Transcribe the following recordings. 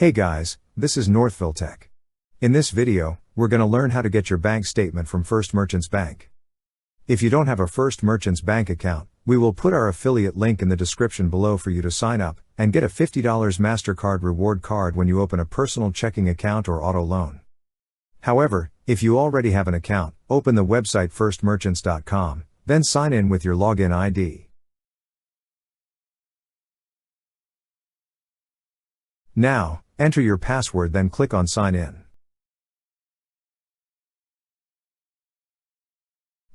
Hey guys, this is Northville Tech. In this video, we're going to learn how to get your bank statement from First Merchants Bank. If you don't have a First Merchants Bank account, we will put our affiliate link in the description below for you to sign up and get a $50 MasterCard reward card when you open a personal checking account or auto loan. However, if you already have an account, open the website firstmerchants.com, then sign in with your login ID. Now, enter your password, then click on Sign In.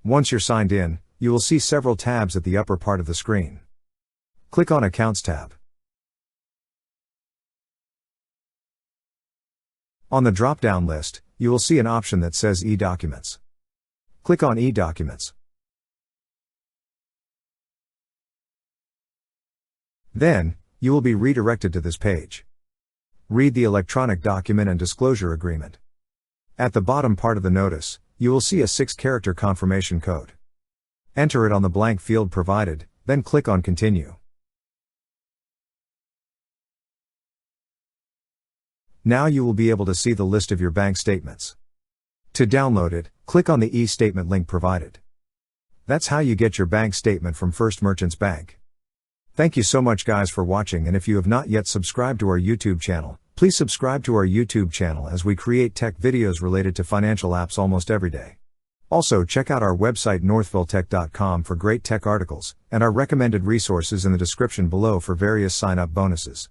Once you're signed in, you will see several tabs at the upper part of the screen. Click on Accounts tab. On the drop-down list, you will see an option that says E-Documents. Click on E-Documents. Then, you will be redirected to this page. Read the electronic document and disclosure agreement. At the bottom part of the notice, you will see a 6-character confirmation code. Enter it on the blank field provided, then click on Continue. Now you will be able to see the list of your bank statements. To download it, click on the e-statement link provided. That's how you get your bank statement from First Merchants Bank. Thank you so much guys for watching, and if you have not yet subscribed to our YouTube channel, please subscribe to our YouTube channel as we create tech videos related to financial apps almost every day. Also check out our website northvilletech.com for great tech articles, and our recommended resources in the description below for various sign-up bonuses.